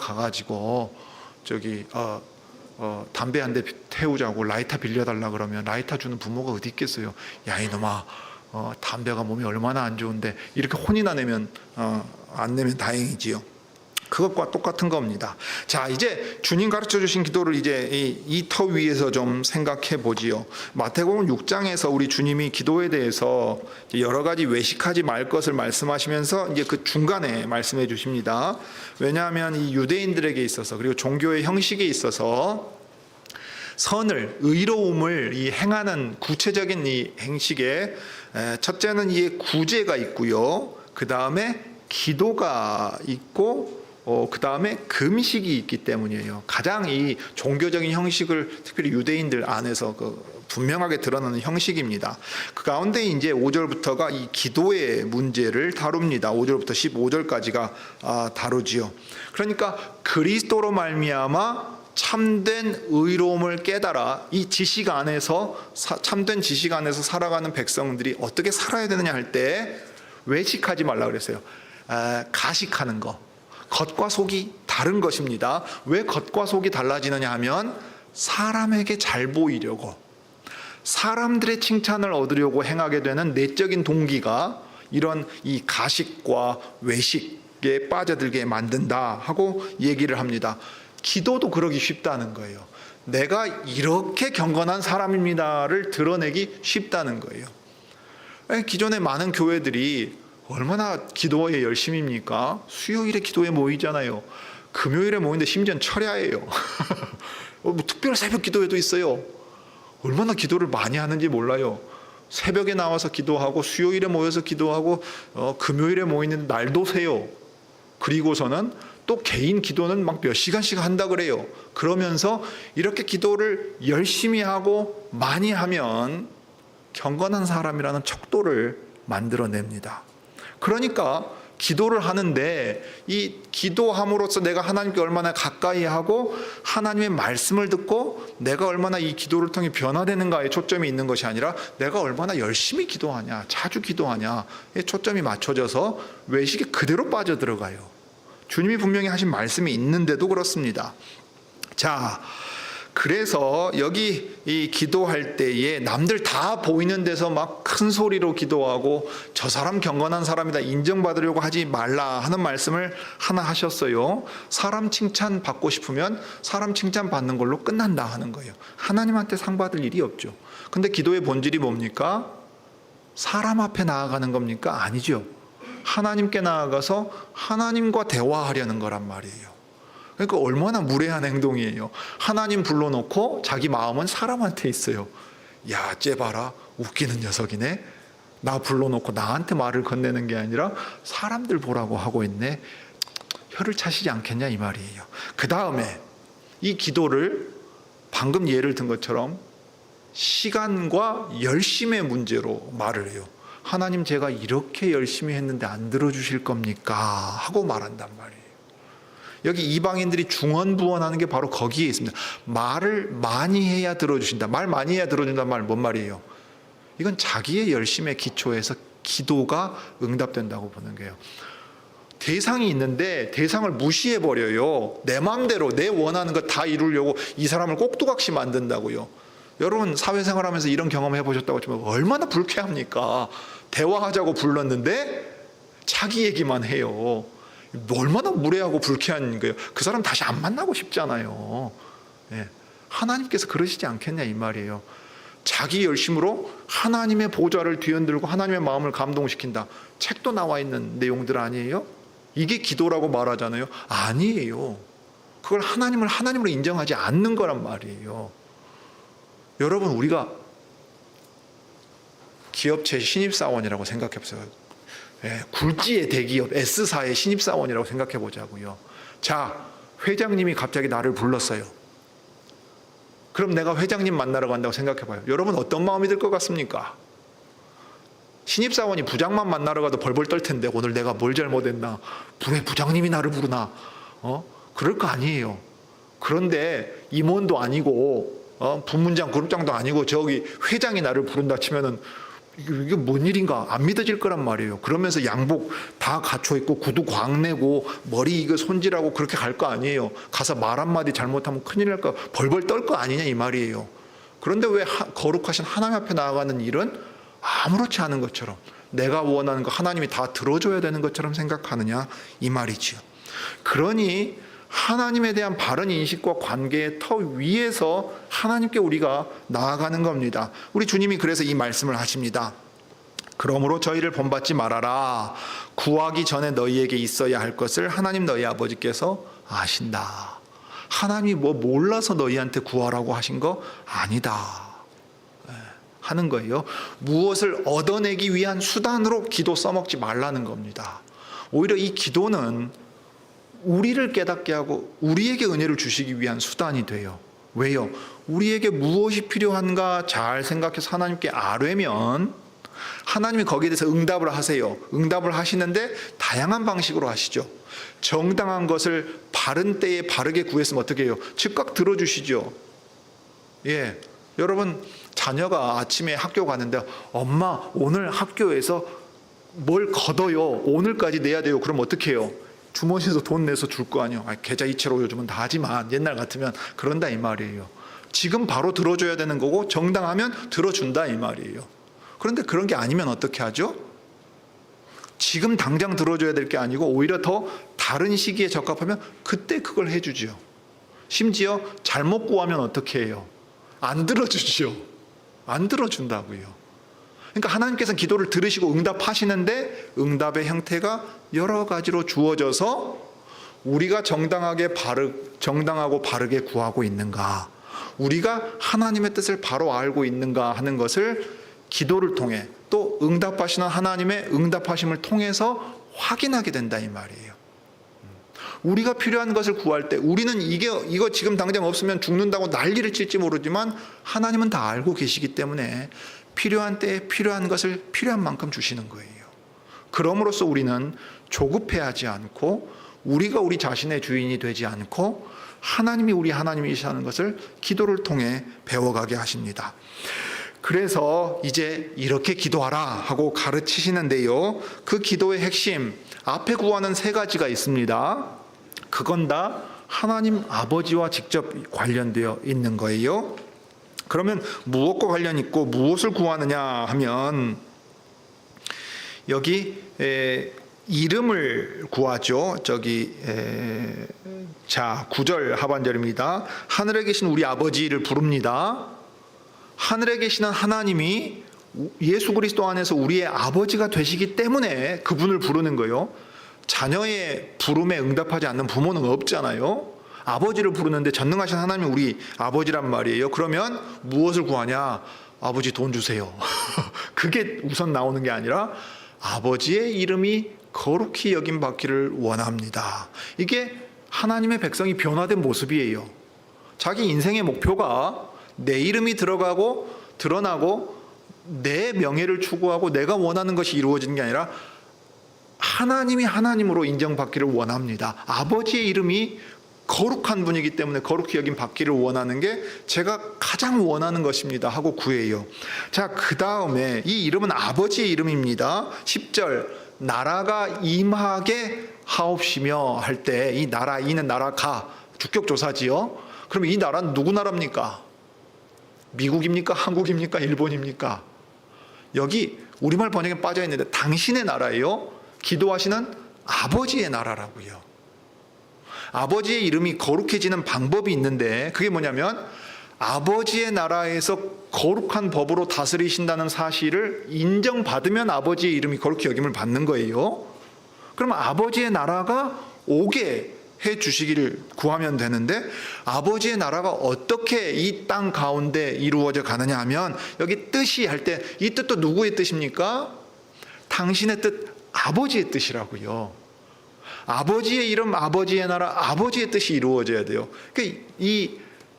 가가지고 저기 담배 한 대 태우자고 라이터 빌려달라 그러면 라이터 주는 부모가 어디 있겠어요? 야 이놈아, 담배가 몸에 얼마나 안 좋은데, 이렇게 혼이나 내면 안 내면 다행이지요. 그것과 똑같은 겁니다. 자, 이제 주님 가르쳐 주신 기도를 이제 이 터 위에서 좀 생각해 보지요. 마태복음 6장에서 우리 주님이 기도에 대해서 여러 가지 외식하지 말 것을 말씀하시면서 이제 그 중간에 말씀해 주십니다. 왜냐하면 이 유대인들에게 있어서, 그리고 종교의 형식에 있어서 선을, 의로움을 이 행하는 구체적인 이 행식에 첫째는 이 구제가 있고요. 그 다음에 기도가 있고 그 다음에 금식이 있기 때문이에요. 가장 이 종교적인 형식을 특별히 유대인들 안에서 분명하게 드러나는 형식입니다. 그 가운데 이제 5절부터가 이 기도의 문제를 다룹니다. 5절부터 15절까지가 다루지요. 그러니까 그리스도로 말미암아 참된 의로움을 깨달아 이 지식 안에서, 참된 지식 안에서 살아가는 백성들이 어떻게 살아야 되느냐 할 때 외식하지 말라 그랬어요. 가식하는 거, 겉과 속이 다른 것입니다. 왜 겉과 속이 달라지느냐 하면 사람에게 잘 보이려고, 사람들의 칭찬을 얻으려고 행하게 되는 내적인 동기가 이런 이 가식과 외식에 빠져들게 만든다 하고 얘기를 합니다. 기도도 그러기 쉽다는 거예요. 내가 이렇게 경건한 사람입니다를 드러내기 쉽다는 거예요. 기존의 많은 교회들이 얼마나 기도에 열심입니까? 수요일에 기도에 모이잖아요. 금요일에 모이는데 심지어는 철야예요. 뭐 특별 새벽 기도회도 있어요. 얼마나 기도를 많이 하는지 몰라요. 새벽에 나와서 기도하고 수요일에 모여서 기도하고 금요일에 모이는 날도 세요. 그리고서는 또 개인 기도는 막 몇 시간씩 한다 그래요. 그러면서 이렇게 기도를 열심히 하고 많이 하면 경건한 사람이라는 척도를 만들어냅니다. 그러니까 기도를 하는데 이 기도함으로써 내가 하나님께 얼마나 가까이 하고 하나님의 말씀을 듣고 내가 얼마나 이 기도를 통해 변화되는가에 초점이 있는 것이 아니라 내가 얼마나 열심히 기도하냐, 자주 기도하냐에 초점이 맞춰져서 외식에 그대로 빠져들어가요. 주님이 분명히 하신 말씀이 있는데도 그렇습니다. 자, 그래서 여기 이 기도할 때에 남들 다 보이는 데서 막 큰 소리로 기도하고 저 사람 경건한 사람이다 인정받으려고 하지 말라 하는 말씀을 하나 하셨어요. 사람 칭찬 받고 싶으면 사람 칭찬 받는 걸로 끝난다 하는 거예요. 하나님한테 상 받을 일이 없죠. 근데 기도의 본질이 뭡니까? 사람 앞에 나아가는 겁니까? 아니죠. 하나님께 나아가서 하나님과 대화하려는 거란 말이에요. 그러니까 얼마나 무례한 행동이에요. 하나님 불러놓고 자기 마음은 사람한테 있어요. 야, 쟤 봐라. 웃기는 녀석이네. 나 불러놓고 나한테 말을 건네는 게 아니라 사람들 보라고 하고 있네. 혀를 차시지 않겠냐 이 말이에요. 그 다음에 이 기도를 방금 예를 든 것처럼 시간과 열심의 문제로 말을 해요. 하나님, 제가 이렇게 열심히 했는데 안 들어주실 겁니까? 하고 말한단 말이에요. 여기 이방인들이 중언부언하는 게 바로 거기에 있습니다. 말을 많이 해야 들어주신다. 말 많이 해야 들어준다는 말 뭔 말이에요? 이건 자기의 열심에 기초해서 기도가 응답된다고 보는 거예요. 대상이 있는데 대상을 무시해버려요. 내 마음대로 내 원하는 거 다 이루려고 이 사람을 꼭두각시 만든다고요. 여러분 사회생활하면서 이런 경험 해보셨다고 하지만 얼마나 불쾌합니까? 대화하자고 불렀는데 자기 얘기만 해요. 얼마나 무례하고 불쾌한 거예요. 그 사람 다시 안 만나고 싶잖아요. 예. 하나님께서 그러시지 않겠냐 이 말이에요. 자기 열심으로 하나님의 보좌를 뒤흔들고 하나님의 마음을 감동시킨다. 책도 나와 있는 내용들 아니에요? 이게 기도라고 말하잖아요. 아니에요. 그걸 하나님을 하나님으로 인정하지 않는 거란 말이에요. 여러분, 우리가 기업체 신입사원이라고 생각해 보세요. 예, 굴지의 대기업 S사의 신입사원이라고 생각해 보자고요. 자, 회장님이 갑자기 나를 불렀어요. 그럼 내가 회장님 만나러 간다고 생각해 봐요. 여러분 어떤 마음이 들 것 같습니까? 신입사원이 부장만 만나러 가도 벌벌 떨 텐데 오늘 내가 뭘 잘못했나? 왜 부장님이 나를 부르나? 그럴 거 아니에요. 그런데 임원도 아니고 부문장 그룹장도 아니고 저기 회장이 나를 부른다 치면은 이게 뭔 일인가 안 믿어질 거란 말이에요. 그러면서 양복 다 갖춰 입고 구두 광내고 머리 이거 손질하고 그렇게 갈 거 아니에요. 가서 말 한마디 잘못하면 큰일 날까 벌벌 떨 거 아니냐 이 말이에요. 그런데 왜 거룩하신 하나님 앞에 나아가는 일은 아무렇지 않은 것처럼 내가 원하는 거 하나님이 다 들어줘야 되는 것처럼 생각하느냐 이 말이지요. 그러니 하나님에 대한 바른 인식과 관계의 터 위에서 하나님께 우리가 나아가는 겁니다. 우리 주님이 그래서 이 말씀을 하십니다. 그러므로 저희를 본받지 말아라. 구하기 전에 너희에게 있어야 할 것을 하나님 너희 아버지께서 아신다. 하나님이 뭐 몰라서 너희한테 구하라고 하신 거 아니다 하는 거예요. 무엇을 얻어내기 위한 수단으로 기도 써먹지 말라는 겁니다. 오히려 이 기도는 우리를 깨닫게 하고 우리에게 은혜를 주시기 위한 수단이 돼요. 왜요? 우리에게 무엇이 필요한가 잘 생각해서 하나님께 아뢰면 하나님이 거기에 대해서 응답을 하세요. 응답을 하시는데 다양한 방식으로 하시죠. 정당한 것을 바른 때에 바르게 구했으면 어떻게 해요? 즉각 들어주시죠. 예, 여러분 자녀가 아침에 학교 가는데 엄마 오늘 학교에서 뭘 걷어요. 오늘까지 내야 돼요. 그럼 어떻게 해요? 주머니에서 돈 내서 줄 거 아니에요. 계좌 이체로 요즘은 다 하지만 옛날 같으면 그런다 이 말이에요. 지금 바로 들어줘야 되는 거고 정당하면 들어준다 이 말이에요. 그런데 그런 게 아니면 어떻게 하죠? 지금 당장 들어줘야 될 게 아니고 오히려 더 다른 시기에 적합하면 그때 그걸 해주죠. 심지어 잘못 구하면 어떻게 해요? 안 들어주죠. 안 들어준다고요. 그러니까 하나님께서는 기도를 들으시고 응답하시는데 응답의 형태가 여러 가지로 주어져서 우리가 정당하고 바르게 구하고 있는가, 우리가 하나님의 뜻을 바로 알고 있는가 하는 것을 기도를 통해 또 응답하시는 하나님의 응답하심을 통해서 확인하게 된다 이 말이에요. 우리가 필요한 것을 구할 때 우리는 이거 지금 당장 없으면 죽는다고 난리를 칠지 모르지만 하나님은 다 알고 계시기 때문에 필요한 때에 필요한 것을 필요한 만큼 주시는 거예요. 그럼으로써 우리는 조급해하지 않고 우리가 우리 자신의 주인이 되지 않고 하나님이 우리 하나님이시라는 것을 기도를 통해 배워가게 하십니다. 그래서 이제 이렇게 기도하라 하고 가르치시는데요. 그 기도의 핵심 앞에 구하는 세 가지가 있습니다. 그건 다 하나님 아버지와 직접 관련되어 있는 거예요. 그러면 무엇과 관련 있고 무엇을 구하느냐 하면 여기 이름을 구하죠. 자, 9절 하반절입니다. 하늘에 계신 우리 아버지를 부릅니다. 하늘에 계시는 하나님이 예수 그리스도 안에서 우리의 아버지가 되시기 때문에 그분을 부르는 거예요. 자녀의 부름에 응답하지 않는 부모는 없잖아요. 아버지를 부르는데 전능하신 하나님이 우리 아버지란 말이에요. 그러면 무엇을 구하냐? 아버지 돈 주세요. 그게 우선 나오는 게 아니라 아버지의 이름이 거룩히 여김 받기를 원합니다. 이게 하나님의 백성이 변화된 모습이에요. 자기 인생의 목표가 내 이름이 들어가고 드러나고 내 명예를 추구하고 내가 원하는 것이 이루어지는 게 아니라 하나님이 하나님으로 인정받기를 원합니다. 아버지의 이름이 거룩한 분이기 때문에 거룩히 여김 받기를 원하는 게 제가 가장 원하는 것입니다 하고 구해요. 자, 그 다음에 이 이름은 아버지의 이름입니다. 10절 나라가 임하게 하옵시며 할 때 이 나라, 이는 나라가 주격조사지요. 그럼 이 나라는 누구 나라입니까? 미국입니까? 한국입니까? 일본입니까? 여기 우리말 번역에 빠져 있는데 당신의 나라예요. 기도하시는 아버지의 나라라고요. 아버지의 이름이 거룩해지는 방법이 있는데 그게 뭐냐면 아버지의 나라에서 거룩한 법으로 다스리신다는 사실을 인정받으면 아버지의 이름이 거룩히 여김을 받는 거예요. 그러면 아버지의 나라가 오게 해 주시기를 구하면 되는데 아버지의 나라가 어떻게 이 땅 가운데 이루어져 가느냐 하면 여기 뜻이 할 때 이 뜻도 누구의 뜻입니까? 당신의 뜻, 아버지의 뜻이라고요. 아버지의 이름, 아버지의 나라, 아버지의 뜻이 이루어져야 돼요. 그러니까 이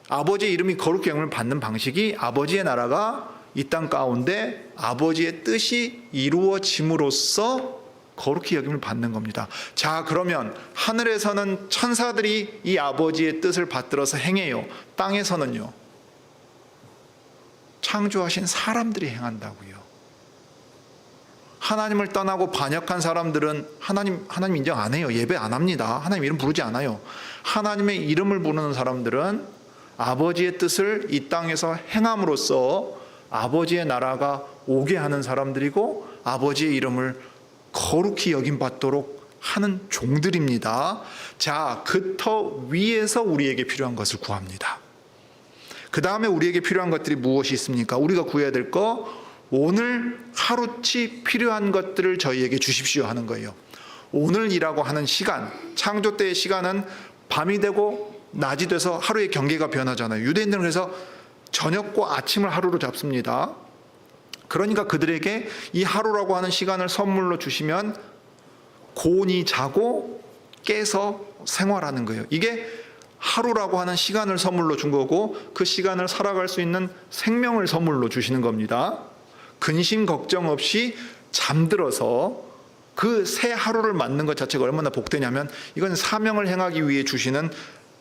아버지의 이름이 거룩히 여김을 받는 방식이 아버지의 나라가 이 땅 가운데 아버지의 뜻이 이루어짐으로써 거룩히 여김을 받는 겁니다. 자, 그러면 하늘에서는 천사들이 이 아버지의 뜻을 받들어서 행해요. 땅에서는요, 창조하신 사람들이 행한다고요. 하나님을 떠나고 반역한 사람들은 하나님 인정 안 해요. 예배 안 합니다. 하나님 이름 부르지 않아요. 하나님의 이름을 부르는 사람들은 아버지의 뜻을 이 땅에서 행함으로써 아버지의 나라가 오게 하는 사람들이고 아버지의 이름을 거룩히 여김받도록 하는 종들입니다. 자, 그 터 위에서 우리에게 필요한 것을 구합니다. 그 다음에 우리에게 필요한 것들이 무엇이 있습니까? 우리가 구해야 될 거, 오늘 하루치 필요한 것들을 저희에게 주십시오 하는 거예요. 오늘이라고 하는 시간, 창조 때의 시간은 밤이 되고 낮이 돼서 하루의 경계가 변하잖아요. 유대인들은 그래서 저녁과 아침을 하루로 잡습니다. 그러니까 그들에게 이 하루라고 하는 시간을 선물로 주시면 곤히 자고 깨서 생활하는 거예요. 이게 하루라고 하는 시간을 선물로 준 거고 그 시간을 살아갈 수 있는 생명을 선물로 주시는 겁니다. 근심 걱정 없이 잠들어서 그 새 하루를 맞는 것 자체가 얼마나 복되냐면 이건 사명을 행하기 위해 주시는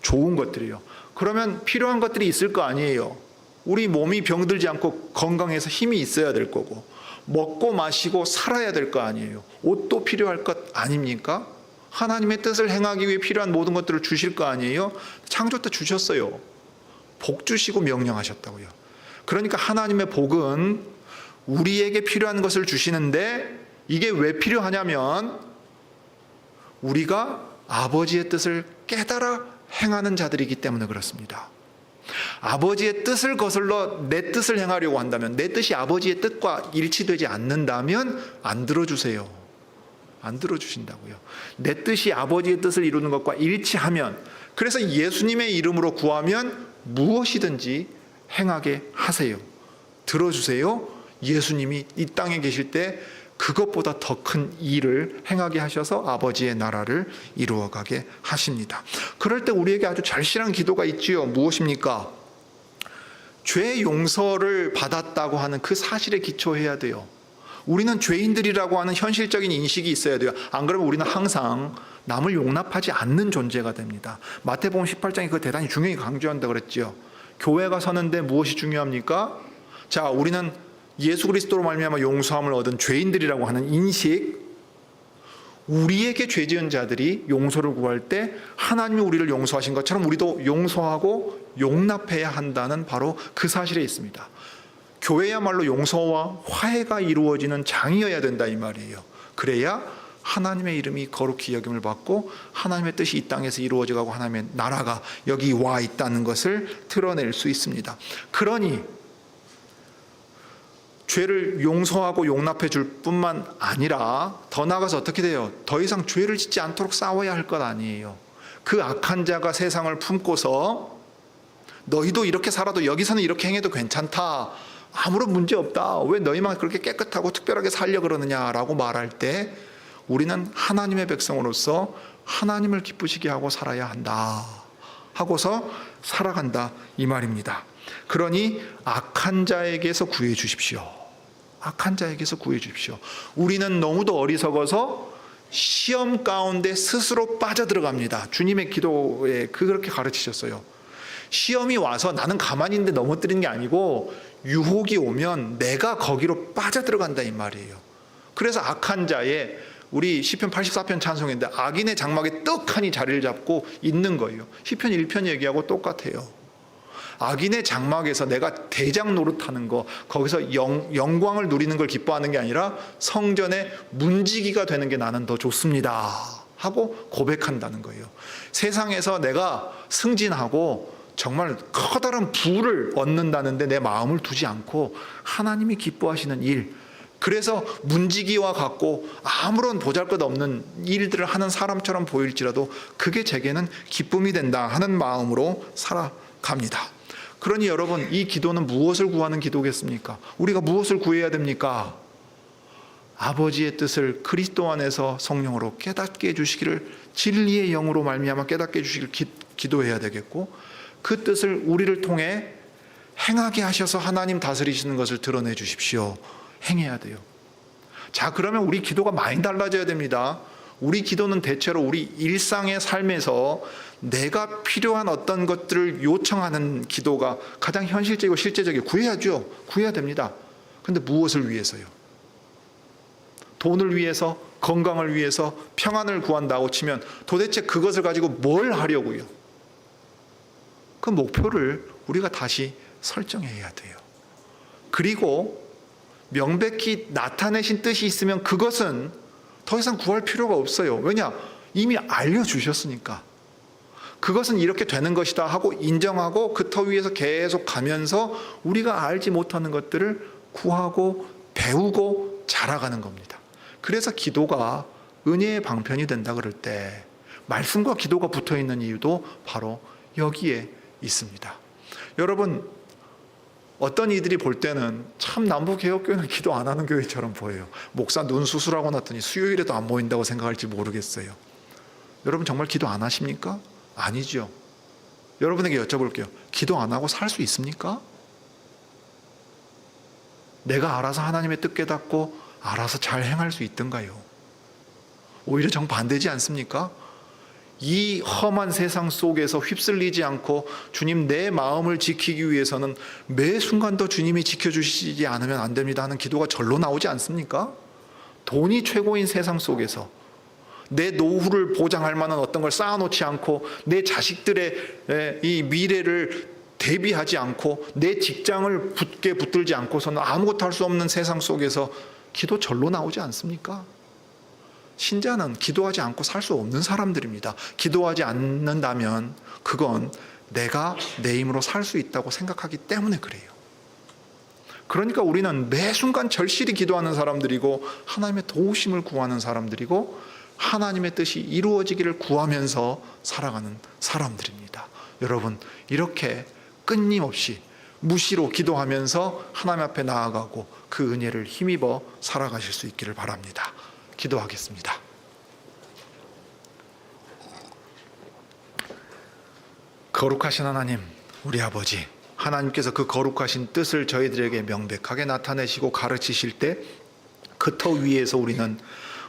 좋은 것들이에요. 그러면 필요한 것들이 있을 거 아니에요. 우리 몸이 병들지 않고 건강해서 힘이 있어야 될 거고 먹고 마시고 살아야 될 거 아니에요. 옷도 필요할 것 아닙니까? 하나님의 뜻을 행하기 위해 필요한 모든 것들을 주실 거 아니에요. 창조 때 주셨어요. 복 주시고 명령하셨다고요. 그러니까 하나님의 복은 우리에게 필요한 것을 주시는데 이게 왜 필요하냐면 우리가 아버지의 뜻을 깨달아 행하는 자들이기 때문에 그렇습니다. 아버지의 뜻을 거슬러 내 뜻을 행하려고 한다면, 내 뜻이 아버지의 뜻과 일치되지 않는다면 안 들어주세요. 안 들어주신다고요. 내 뜻이 아버지의 뜻을 이루는 것과 일치하면, 그래서 예수님의 이름으로 구하면 무엇이든지 행하게 하세요. 들어주세요. 예수님이 이 땅에 계실 때 그것보다 더 큰 일을 행하게 하셔서 아버지의 나라를 이루어가게 하십니다. 그럴 때 우리에게 아주 절실한 기도가 있지요. 무엇입니까? 죄 용서를 받았다고 하는 그 사실에 기초해야 돼요. 우리는 죄인들이라고 하는 현실적인 인식이 있어야 돼요. 안 그러면 우리는 항상 남을 용납하지 않는 존재가 됩니다. 마태복음 18장에 그거 대단히 중요히 강조한다고 그랬죠. 교회가 서는데 무엇이 중요합니까? 자, 우리는 예수 그리스도로 말미암아 용서함을 얻은 죄인들이라고 하는 인식, 우리에게 죄 지은 자들이 용서를 구할 때 하나님이 우리를 용서하신 것처럼 우리도 용서하고 용납해야 한다는 바로 그 사실에 있습니다. 교회야말로 용서와 화해가 이루어지는 장이어야 된다 이 말이에요. 그래야 하나님의 이름이 거룩히 여김을 받고 하나님의 뜻이 이 땅에서 이루어져가고 하나님의 나라가 여기 와 있다는 것을 드러낼 수 있습니다. 그러니 죄를 용서하고 용납해 줄 뿐만 아니라 더 나아가서 어떻게 돼요? 더 이상 죄를 짓지 않도록 싸워야 할 것 아니에요. 그 악한 자가 세상을 품고서 너희도 이렇게 살아도 여기서는 이렇게 행해도 괜찮다, 아무런 문제 없다, 왜 너희만 그렇게 깨끗하고 특별하게 살려 그러느냐라고 말할 때 우리는 하나님의 백성으로서 하나님을 기쁘시게 하고 살아야 한다 하고서 살아간다 이 말입니다. 그러니 악한 자에게서 구해 주십시오. 악한 자에게서 구해 주십시오. 우리는 너무도 어리석어서 시험 가운데 스스로 빠져들어갑니다. 주님의 기도에 그렇게 가르치셨어요. 시험이 와서 나는 가만히 있는데 넘어뜨리는 게 아니고 유혹이 오면 내가 거기로 빠져들어간다 이 말이에요. 그래서 악한 자의 우리 시편 84편 찬송인데 악인의 장막에 떡하니 자리를 잡고 있는 거예요. 시편 1편 얘기하고 똑같아요. 악인의 장막에서 내가 대장 노릇하는 거, 거기서 영광을 누리는 걸 기뻐하는 게 아니라 성전의 문지기가 되는 게 나는 더 좋습니다 하고 고백한다는 거예요. 세상에서 내가 승진하고 정말 커다란 부를 얻는다는데 내 마음을 두지 않고 하나님이 기뻐하시는 일, 그래서 문지기와 같고 아무런 보잘것없는 일들을 하는 사람처럼 보일지라도 그게 제게는 기쁨이 된다 하는 마음으로 살아갑니다. 그러니 여러분, 이 기도는 무엇을 구하는 기도겠습니까? 우리가 무엇을 구해야 됩니까? 아버지의 뜻을 그리스도 안에서 성령으로 깨닫게 해주시기를, 진리의 영으로 말미암아 깨닫게 해주시기를 기도해야 되겠고, 그 뜻을 우리를 통해 행하게 하셔서 하나님 다스리시는 것을 드러내 주십시오. 행해야 돼요. 자, 그러면 우리 기도가 많이 달라져야 됩니다. 우리 기도는 대체로 우리 일상의 삶에서 내가 필요한 어떤 것들을 요청하는 기도가 가장 현실적이고 실제적이고 구해야죠. 구해야 됩니다. 근데 무엇을 위해서요? 돈을 위해서, 건강을 위해서, 평안을 구한다고 치면 도대체 그것을 가지고 뭘 하려고요? 그 목표를 우리가 다시 설정해야 돼요. 그리고 명백히 나타내신 뜻이 있으면 그것은 더 이상 구할 필요가 없어요. 왜냐? 이미 알려주셨으니까. 그것은 이렇게 되는 것이다 하고 인정하고 그 터 위에서 계속 가면서 우리가 알지 못하는 것들을 구하고 배우고 자라가는 겁니다. 그래서 기도가 은혜의 방편이 된다 그럴 때 말씀과 기도가 붙어있는 이유도 바로 여기에 있습니다. 여러분, 어떤 이들이 볼 때는 참 남부개혁교회는 기도 안 하는 교회처럼 보여요. 목사 눈 수술하고 났더니 수요일에도 안 보인다고 생각할지 모르겠어요. 여러분 정말 기도 안 하십니까? 아니죠. 여러분에게 여쭤볼게요. 기도 안 하고 살 수 있습니까? 내가 알아서 하나님의 뜻 깨닫고 알아서 잘 행할 수 있던가요? 오히려 정반대지 않습니까? 이 험한 세상 속에서 휩쓸리지 않고 주님 내 마음을 지키기 위해서는 매 순간도 주님이 지켜주시지 않으면 안 됩니다 하는 기도가 절로 나오지 않습니까? 돈이 최고인 세상 속에서 내 노후를 보장할 만한 어떤 걸 쌓아놓지 않고 내 자식들의 이 미래를 대비하지 않고 내 직장을 굳게 붙들지 않고서는 아무것도 할 수 없는 세상 속에서 기도 절로 나오지 않습니까? 신자는 기도하지 않고 살 수 없는 사람들입니다. 기도하지 않는다면 그건 내가 내 힘으로 살 수 있다고 생각하기 때문에 그래요. 그러니까 우리는 매 순간 절실히 기도하는 사람들이고 하나님의 도우심을 구하는 사람들이고 하나님의 뜻이 이루어지기를 구하면서 살아가는 사람들입니다. 여러분, 이렇게 끊임없이 무시로 기도하면서 하나님 앞에 나아가고 그 은혜를 힘입어 살아가실 수 있기를 바랍니다. 기도하겠습니다. 거룩하신 하나님, 우리 아버지, 하나님께서 그 거룩하신 뜻을 저희들에게 명백하게 나타내시고 가르치실 때 그 터 위에서 우리는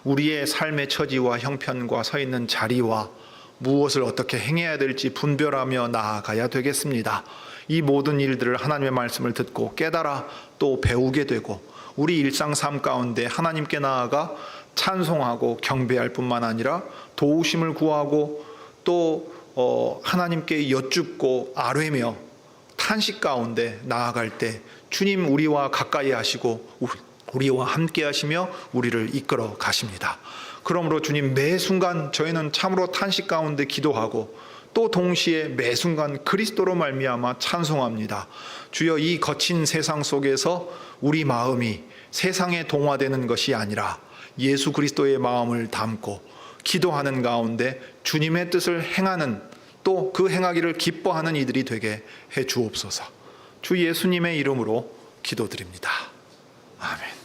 우리의 삶의 처지와 형편과 서 있는 자리와 무엇을 어떻게 행해야 될지 분별하며 나아가야 되겠습니다. 이 모든 일들을 하나님의 말씀을 듣고 깨달아 또 배우게 되고 우리 일상 삶 가운데 하나님께 나아가 찬송하고 경배할 뿐만 아니라 도우심을 구하고 또 하나님께 여쭙고 아뢰며 탄식 가운데 나아갈 때 주님 우리와 가까이 하시고 우리와 함께 하시며 우리를 이끌어 가십니다. 그러므로 주님 매 순간 저희는 참으로 탄식 가운데 기도하고 또 동시에 매 순간 그리스도로 말미암아 찬송합니다. 주여, 이 거친 세상 속에서 우리 마음이 세상에 동화되는 것이 아니라 예수 그리스도의 마음을 담고 기도하는 가운데 주님의 뜻을 행하는, 또 그 행하기를 기뻐하는 이들이 되게 해 주옵소서. 주 예수님의 이름으로 기도드립니다. 아멘.